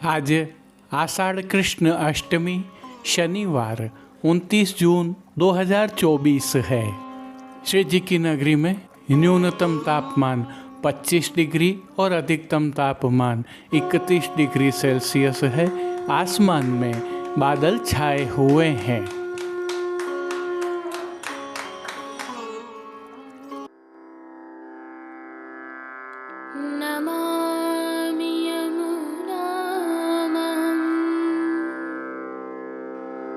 आज आषाढ़ कृष्ण अष्टमी शनिवार 29 जून 2024 है। श्री जी की नगरी में न्यूनतम तापमान 25 डिग्री और अधिकतम तापमान 31 डिग्री सेल्सियस है। आसमान में बादल छाए हुए हैं। नमामि यमुनां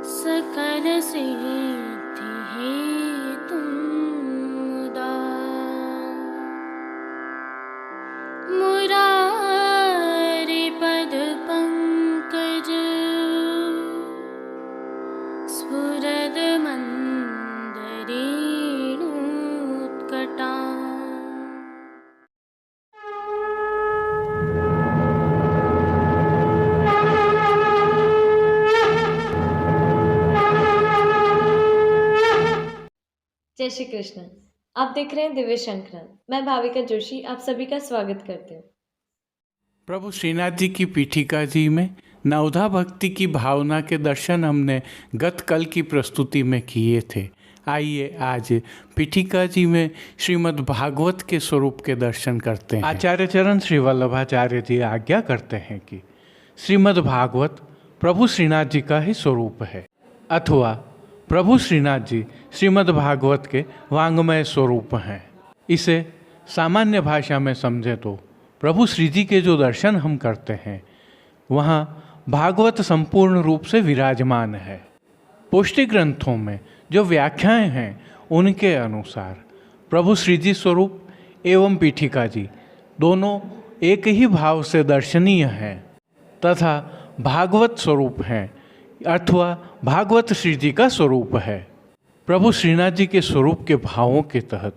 सकलसिद्धिहेतुं मुदा मुरारिपदपङ्कज स्फुरदमन्दरेणुत्कटा। जय श्री कृष्ण। आप देख रहे हैं दिव्य शंकरन। मैं भाविका जोशी आप सभी का स्वागत करती हूँ। प्रभु श्रीनाथ जी की पीठिका जी में नवधा भक्ति की भावना के दर्शन हमने गत कल की प्रस्तुति में किए थे। आइए आज पीठिका जी में श्रीमद् भागवत के स्वरूप के दर्शन करते हैं। आचार्य चरण श्री वल्लभाचार्य जी आज्ञा करते हैं कि श्रीमद् भागवत प्रभु श्रीनाथ जी का ही स्वरूप है, अथवा प्रभु श्रीनाथ जी श्रीमद् भागवत के वांग्मय स्वरूप हैं। इसे सामान्य भाषा में समझे तो प्रभु श्री जी के जो दर्शन हम करते हैं वहाँ भागवत संपूर्ण रूप से विराजमान है। पुष्टि ग्रंथों में जो व्याख्याएं हैं उनके अनुसार प्रभु श्री जी स्वरूप एवं पीठिका जी दोनों एक ही भाव से दर्शनीय हैं तथा भागवत स्वरूप हैं, अथवा भागवत श्री जी का स्वरूप है। प्रभु श्रीनाथ जी के स्वरूप के भावों के तहत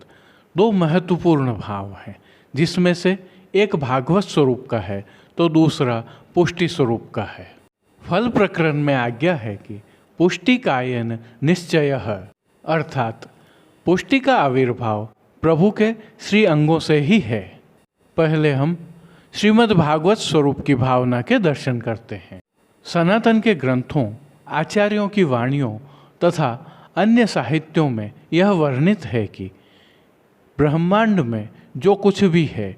दो महत्वपूर्ण भाव हैं, जिसमें से एक भागवत स्वरूप का है तो दूसरा पुष्टि स्वरूप का है। फल प्रकरण में आज्ञा है कि पुष्टि कायन निश्चयः, अर्थात पुष्टि का आविर्भाव प्रभु के श्री अंगों से ही है। पहले हम श्रीमद् भागवत स्वरूप की भावना के दर्शन करते हैं। सनातन के ग्रंथों, आचार्यों की वाणियों तथा अन्य साहित्यों में यह वर्णित है कि ब्रह्मांड में जो कुछ भी है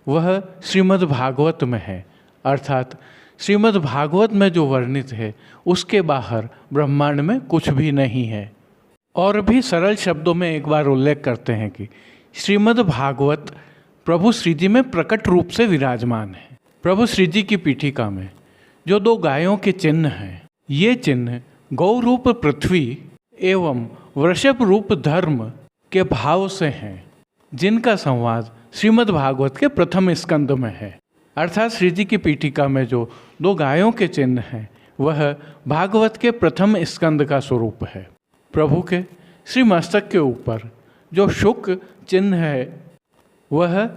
वह श्रीमद् भागवत में है, अर्थात श्रीमद् भागवत में जो वर्णित है उसके बाहर ब्रह्मांड में कुछ भी नहीं है। और भी सरल शब्दों में एक बार उल्लेख करते हैं कि श्रीमद् भागवत प्रभु श्री जी में प्रकट रूप से विराजमान है। प्रभु श्री जी की पीठिका में जो दो गायों के चिन्ह हैं, ये चिन्ह गौ रूप पृथ्वी एवं वृषभ रूप धर्म के भाव से हैं, जिनका संवाद श्रीमद् भागवत के प्रथम स्कंद में है। अर्थात श्री जी की पीठिका में जो दो गायों के चिन्ह हैं वह भागवत के प्रथम स्कंद का स्वरूप है। प्रभु के श्री मस्तक के ऊपर जो शुक चिन्ह है वह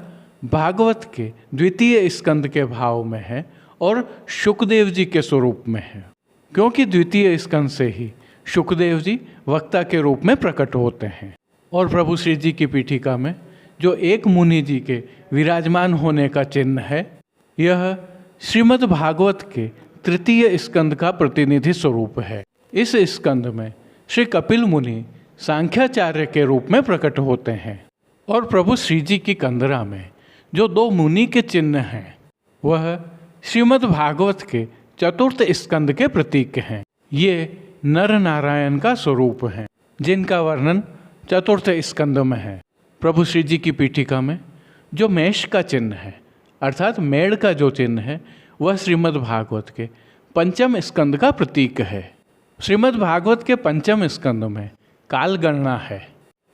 भागवत के द्वितीय स्कंद के भाव में है और शुकदेव जी के स्वरूप में है, क्योंकि द्वितीय स्कंद से ही शुकदेव जी वक्ता के रूप में प्रकट होते हैं। और प्रभु श्री जी की पीठिका में जो एक मुनि जी के विराजमान होने का चिन्ह है, यह श्रीमद् भागवत के तृतीय स्कंद का प्रतिनिधि स्वरूप है। इस स्कंद में श्री कपिल मुनि सांख्याचार्य के रूप में प्रकट होते हैं। और प्रभु श्री जी की कंदरा में जो दो मुनि के चिन्ह हैं वह श्रीमद् भागवत के चतुर्थ स्कंद के प्रतीक हैं। ये नर नारायण का स्वरूप हैं, जिनका वर्णन चतुर्थ स्कंद में है। प्रभु श्री जी की पीठिका में जो मेष का चिन्ह है, अर्थात मेढ़ का जो चिन्ह है, वह श्रीमद् भागवत के पंचम स्कंद का प्रतीक है। श्रीमद् भागवत के पंचम स्कंद में काल गणना है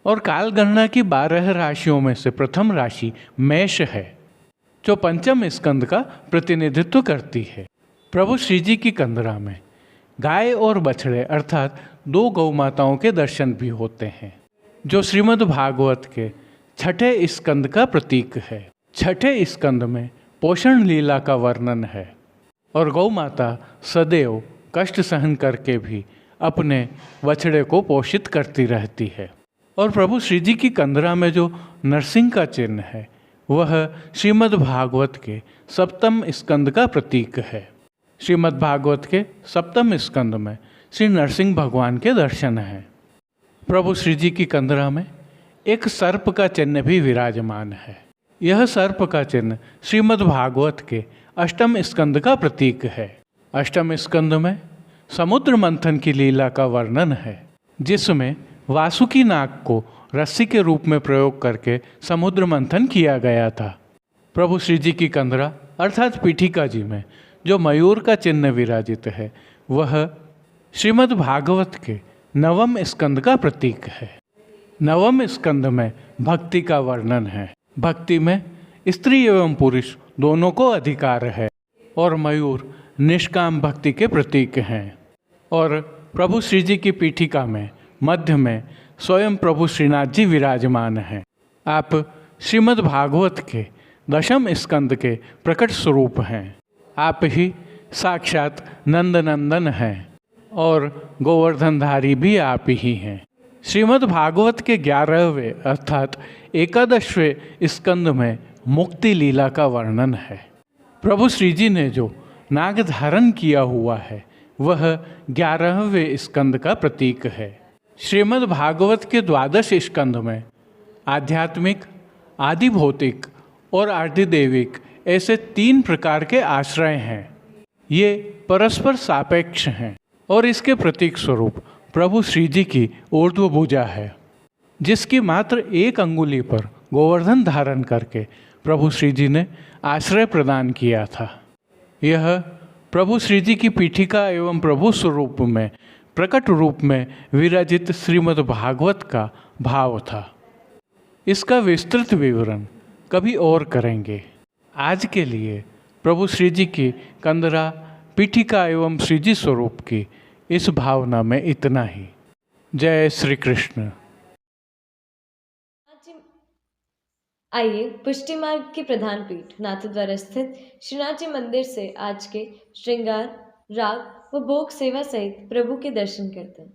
और काल गणना की 12 राशियों में से प्रथम राशि मेष है, जो पंचम स्कंद का प्रतिनिधित्व करती है। प्रभु श्री जी की कंदरा में गाय और बछड़े अर्थात दो गौ माताओं के दर्शन भी होते हैं, जो श्रीमद् भागवत के छठे स्कंद का प्रतीक है। छठे स्कंद में पोषण लीला का वर्णन है और गौ माता सदैव कष्ट सहन करके भी अपने बछड़े को पोषित करती रहती है। और प्रभु श्री जी की कंदरा में जो नरसिंह का चिन्ह है वह श्रीमद् भागवत के सप्तम स्कंद का प्रतीक है। श्रीमद् भागवत के सप्तम स्कंद में श्री नरसिंह भगवान के दर्शन हैं। प्रभु श्री जी की कंदरा में एक सर्प का चिन्ह भी विराजमान है। यह सर्प का चिन्ह श्रीमद् भागवत के अष्टम स्कंद का प्रतीक है। अष्टम स्कंद में समुद्र मंथन की लीला का वर्णन है, जिसमें वासुकी नाग को रस्सी के रूप में प्रयोग करके समुद्र मंथन किया गया था। प्रभु श्री जी की कंदरा अर्थात पीठिका जी में जो मयूर का चिन्ह विराजित है, वह श्रीमद् भागवत के नवम स्कंद का प्रतीक है। नवम स्कंद में भक्ति का वर्णन है। भक्ति में स्त्री एवं पुरुष दोनों को अधिकार है और मयूर निष्काम भक्ति के प्रतीक हैं। और प्रभु श्री जी की पीठिका में मध्य में स्वयं प्रभु श्रीनाथ जी विराजमान हैं। आप श्रीमद् भागवत के दशम स्कंद के प्रकट स्वरूप हैं। आप ही साक्षात नंदनंदन हैं और गोवर्धनधारी भी आप ही हैं। श्रीमद् भागवत के 11वें अर्थात एकादशवें स्कंद में मुक्ति लीला का वर्णन है। प्रभु श्री जी ने जो नाग धारण किया हुआ है, वह 11वें स्कंद का प्रतीक है। श्रीमद् भागवत के 12 स्कंद में आध्यात्मिक, आदि भौतिक और आदिदेविक ऐसे 3 प्रकार के आश्रय हैं। ये परस्पर सापेक्ष हैं और इसके प्रतीक स्वरूप प्रभु श्री जी की ऊर्ध्व भुजा है, जिसकी मात्र 1 अंगुली पर गोवर्धन धारण करके प्रभु श्री जी ने आश्रय प्रदान किया था। यह प्रभु श्री जी की पीठिका एवं प्रभु स्वरूप में प्रकट रूप में विराजित श्रीमद् भागवत का भाव था। इसका विस्तृत विवरण कभी और करेंगे। आज के लिए प्रभु श्री जी की कंदरा, पीठिका एवं श्री जी स्वरूप की इस भावना में इतना ही। जय श्री कृष्ण। आइए पुष्टि मार्ग की प्रधान पीठ नाथद्वारा स्थित श्रीनाथ जी मंदिर से आज के श्रृंगार, राग व भोग सेवा सहित प्रभु के दर्शन करते हैं।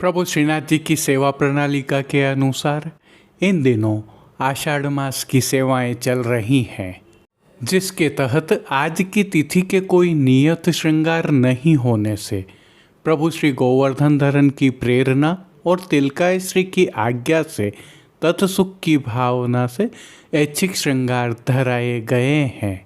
प्रभु श्रीनाथ जी की सेवा प्रणालिका के अनुसार इन दिनों आषाढ़ मास की सेवाएं चल रही हैं, जिसके तहत आज की तिथि के कोई नियत श्रृंगार नहीं होने से प्रभु श्री गोवर्धन धरन की प्रेरणा और तिलकाय श्री की आज्ञा से तत्सुख की भावना से ऐच्छिक श्रृंगार धराए गए हैं।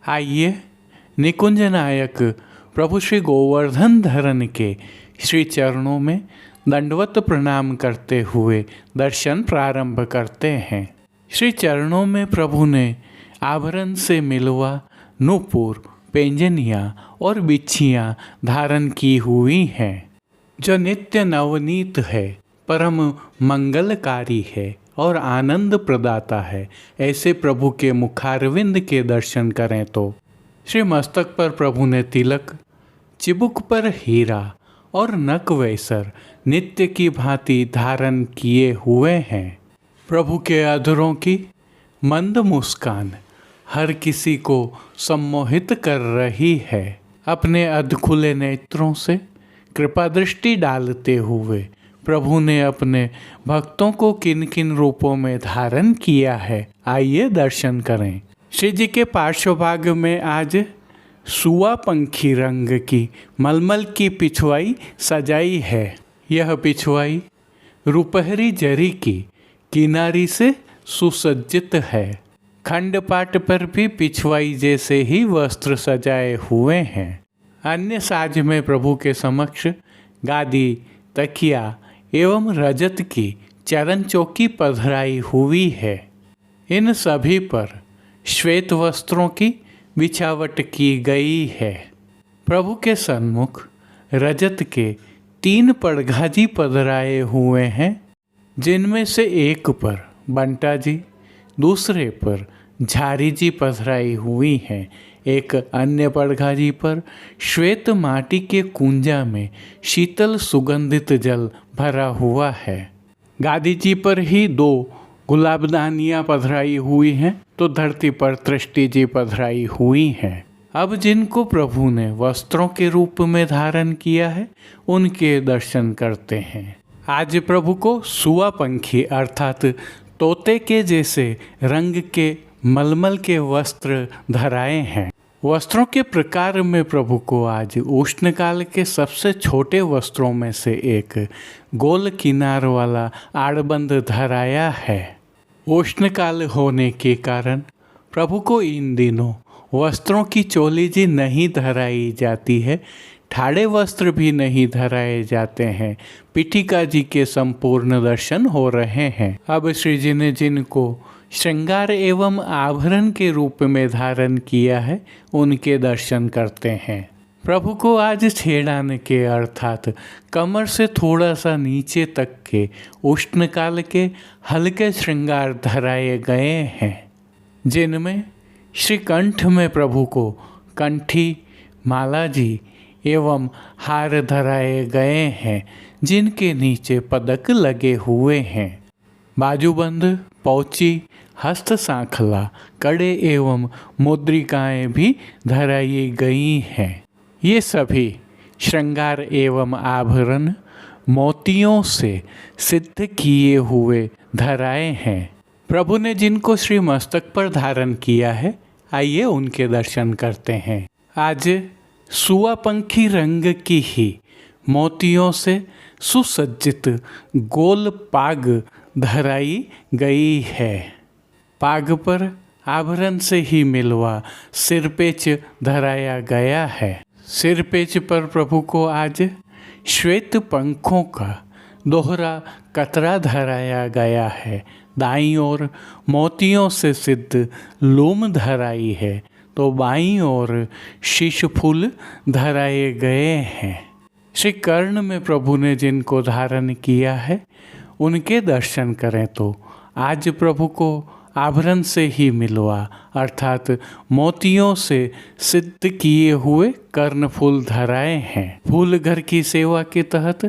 आइए निकुंज नायक प्रभु श्री गोवर्धन धरन के श्री चरणों में दंडवत प्रणाम करते हुए दर्शन प्रारंभ करते हैं। श्री चरणों में प्रभु ने आभरण से मिलवा नूपुर, पेंजनियाँ और बिच्छियाँ धारण की हुई हैं, जो नित्य नवनीत है, परम मंगलकारी है और आनंद प्रदाता है। ऐसे प्रभु के मुखारविंद के दर्शन करें तो श्री मस्तक पर प्रभु ने तिलक, चिबुक पर हीरा और नक वैसर नित्य की भांति धारण किए हुए हैं। प्रभु के अधरों की मंद मुस्कान हर किसी को सम्मोहित कर रही है। अपने अधखुले नेत्रों से कृपा दृष्टि डालते हुए प्रभु ने अपने भक्तों को किन किन रूपों में धारण किया है, आइए दर्शन करें। श्री जी के पार्श्वभाग में आज सुआ पंखी रंग की मलमल की पिछवाई सजाई है। यह पिछवाई रुपहरी जरी की किनारी से सुसज्जित है। खंडपाट पर भी पिछवाई जैसे ही वस्त्र सजाए हुए हैं। अन्य साज में प्रभु के समक्ष गादी, तकिया एवं रजत की चरण चौकी पधराई हुई है। इन सभी पर श्वेत वस्त्रों की बिछावट की गई है। प्रभु के सन्मुख रजत के 3 पड़घाजी पधराए हुए हैं, जिनमें से एक पर बंटा जी, दूसरे पर झारी जी पधराई हुई हैं। एक अन्य पड़घाजी पर श्वेत माटी के कुंजा में शीतल सुगंधित जल भरा हुआ है। गादी जी पर ही 2 गुलाबदानियाँ पधराई हुई हैं, तो धरती पर तृष्टि जी पधराई हुई हैं। अब जिनको प्रभु ने वस्त्रों के रूप में धारण किया है, उनके दर्शन करते हैं। आज प्रभु को सुआ पंखी अर्थात तोते के जैसे रंग के मलमल के वस्त्र धराए हैं। वस्त्रों के प्रकार में प्रभु को आज उष्णकाल के सबसे छोटे वस्त्रों में से एक गोल किनार वाला आड़बंद धराया है। उष्णकाल होने के कारण प्रभु को इन दिनों वस्त्रों की चोली जी नहीं धराई जाती है, ठाड़े वस्त्र भी नहीं धराए जाते हैं। पीठिका जी के संपूर्ण दर्शन हो रहे हैं। अब श्री जी ने जिनको श्रृंगार एवं आभरण के रूप में धारण किया है, उनके दर्शन करते हैं। प्रभु को आज छेड़ाने के अर्थात कमर से थोड़ा सा नीचे तक के उष्णकाल के हल्के श्रृंगार धराए गए हैं, जिनमें श्री कंठ में प्रभु को कंठी, माला जी एवं हार धराए गए हैं, जिनके नीचे पदक लगे हुए हैं। बाजूबंद, पौची, हस्त सांखला, कड़े एवं मुद्रिकाएं भी धराई गई हैं। ये सभी श्रृंगार एवं आभरण मोतियों से सिद्ध किए हुए धराए हैं। प्रभु ने जिनको श्री मस्तक पर धारण किया है, आइए उनके दर्शन करते हैं। आज सुआ पंखी रंग की ही मोतियों से सुसज्जित गोल पाग धराई गई है। पाग पर आभरण से ही मिलवा सिरपेच धराया गया है। सिरपेच पर प्रभु को आज श्वेत पंखों का दोहरा कतरा धराया गया है। दाईं ओर मोतियों से सिद्ध लूम धराई है, तो बाईं ओर शीश फूल धराए गए हैं। श्री कर्ण में प्रभु ने जिनको धारण किया है, उनके दर्शन करें तो आज प्रभु को आभरण से ही मिलवा अर्थात मोतियों से सिद्ध किए हुए कर्ण फूल धराए हैं। फूल घर की सेवा के तहत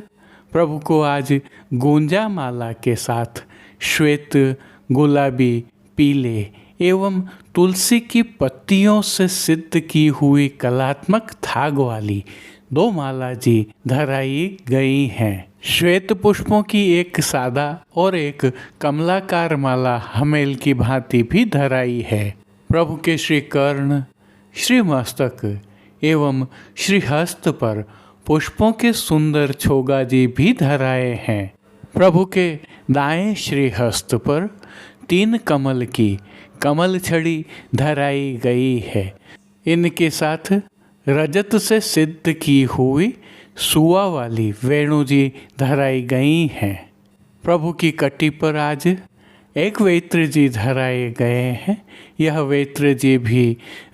प्रभु को आज गुंजा माला के साथ श्वेत, गुलाबी, पीले एवं तुलसी की पत्तियों से सिद्ध की हुई कलात्मक थाग वाली 2 माला जी धराई गई हैं। श्वेत पुष्पों की एक सादा और एक कमलाकार माला हमेल की भांति भी धराई है। प्रभु के श्री कर्ण, श्री मस्तक एवं श्री हस्त पर पुष्पों के सुंदर छोगा जी भी धराए हैं। प्रभु के दाएं श्री हस्त पर 3 कमल की कमल छड़ी धराई गई है। इनके साथ रजत से सिद्ध की हुई सुआ वाली वेणु जी धराई गई हैं। प्रभु की कटी पर आज एक वेत्र जी धराए गए हैं। यह वेत्र जी भी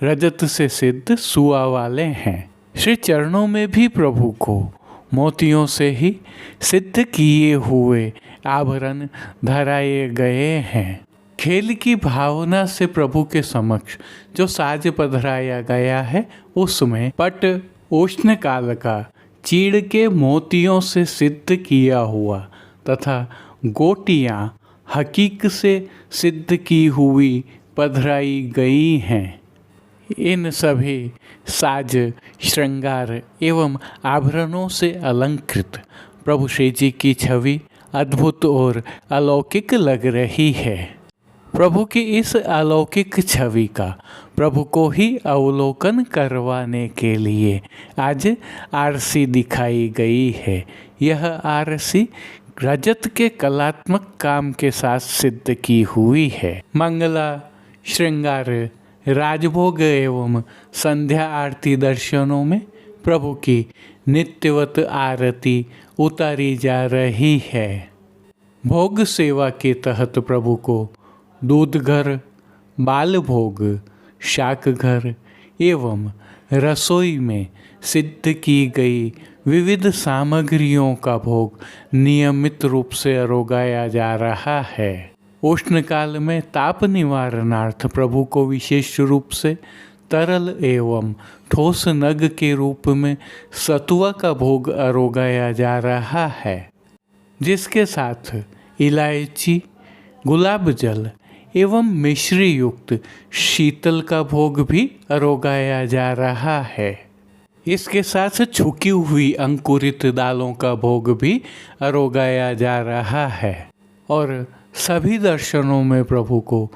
रजत से सिद्ध सुआ वाले हैं। श्री चरणों में भी प्रभु को मोतियों से ही सिद्ध किए हुए आभरण धराए गए हैं। खेल की भावना से प्रभु के समक्ष जो साज पधराया गया है, उसमें पट उष्ण काल का चीड़ के मोतियों से सिद्ध किया हुआ तथा गोटियाँ हकीक से सिद्ध की हुई पधराई गई हैं। इन सभी साज, श्रृंगार एवं आभरणों से अलंकृत प्रभु श्री जी की छवि अद्भुत और अलौकिक लग रही है। प्रभु की इस अलौकिक छवि का प्रभु को ही अवलोकन करवाने के लिए आज आरसी दिखाई गई है। यह आरसी रजत के कलात्मक काम के साथ सिद्ध की हुई है। मंगला, श्रृंगार, राजभोग एवं संध्या आरती दर्शनों में प्रभु की नित्यवत आरती उतारी जा रही है। भोग सेवा के तहत प्रभु को दूध घर, बाल भोग, शाक घर एवं रसोई में सिद्ध की गई विविध सामग्रियों का भोग नियमित रूप से अरोगाया जा रहा है। उष्ण काल में ताप निवारणार्थ प्रभु को विशेष रूप से तरल एवं ठोस नग के रूप में सतुआ का भोग अरोगाया जा रहा है, जिसके साथ इलायची, गुलाब जल एवं मिश्री युक्त शीतल का भोग भी अरोगाया जा रहा है। इसके साथ छुकी हुई अंकुरित दालों का भोग भी अरोगाया जा रहा है और सभी दर्शनों में प्रभु को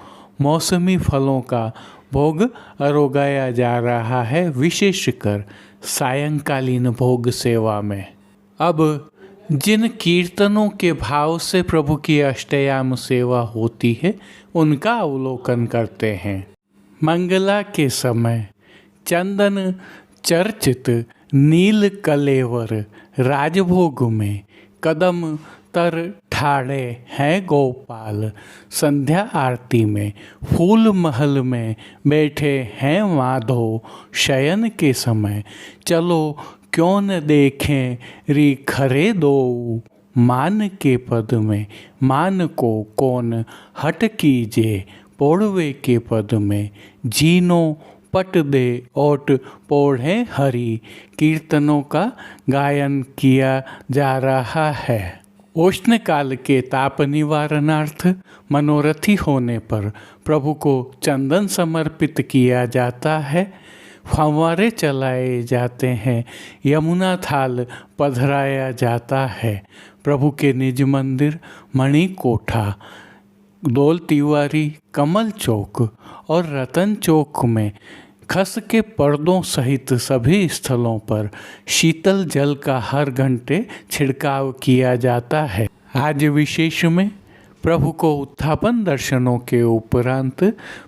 मौसमी फलों का भोग अरोगाया जा रहा है, विशेषकर सायंकालीन भोग सेवा में। अब जिन कीर्तनों के भाव से प्रभु की अष्टयाम सेवा होती है उनका अवलोकन करते हैं। मंगला के समय चंदन चर्चित नील कलेवर राजभोग में कदम तर ठाड़े हैं गोपाल, संध्या आरती में फूल महल में बैठे हैं माधो, शयन के समय चलो क्यों न देखें री खरे दो, मान के पद में मान को कौन हट कीजे, पोड़वे के पद में जीनो पट दे ओट पोढ़े हरि, कीर्तनों का गायन किया जा रहा है। उष्ण काल के ताप निवारणार्थ मनोरथी होने पर प्रभु को चंदन समर्पित किया जाता है, फव्वारे चलाए जाते हैं, यमुना थाल पधराया जाता है। प्रभु के निज मंदिर मणिकोठा, दौल तिवारी, कमल चौक और रतन चौक में खस के पर्दों सहित सभी स्थलों पर शीतल जल का हर घंटे छिड़काव किया जाता है। आज विशेष में प्रभु को उत्थापन दर्शनों के उपरांत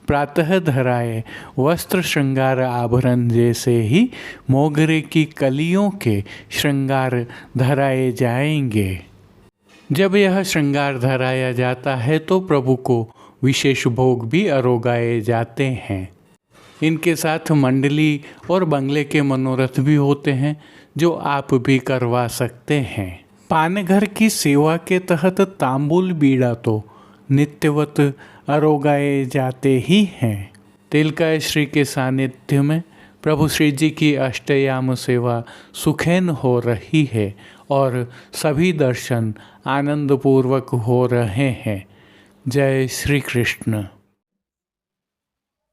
प्रातः धराए वस्त्र श्रृंगार आभरण जैसे ही मोगरे की कलियों के श्रृंगार धराए जाएंगे। जब यह श्रृंगार धराया जाता है तो प्रभु को विशेष भोग भी अरोगाए जाते हैं। इनके साथ मंडली और बंगले के मनोरथ भी होते हैं जो आप भी करवा सकते हैं। पानघर की सेवा के तहत तांबुल बीड़ा तो नित्यवत अरोगाए जाते ही हैं। तिलकाय श्री के सानिध्य में प्रभु श्री जी की अष्टयाम सेवा सुखैन हो रही है और सभी दर्शन आनंदपूर्वक हो रहे हैं। जय श्री कृष्ण।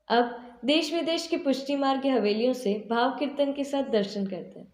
अब देश विदेश की पुष्टि मार्ग की हवेलियों से भाव कीर्तन के साथ दर्शन करते हैं।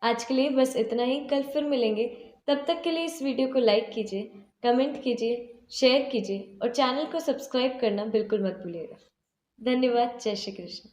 आज के लिए बस इतना ही। कल फिर मिलेंगे। तब तक के लिए इस वीडियो को लाइक कीजिए, कमेंट कीजिए, शेयर कीजिए और चैनल को सब्सक्राइब करना बिल्कुल मत भूलिएगा। धन्यवाद। जय श्री कृष्ण।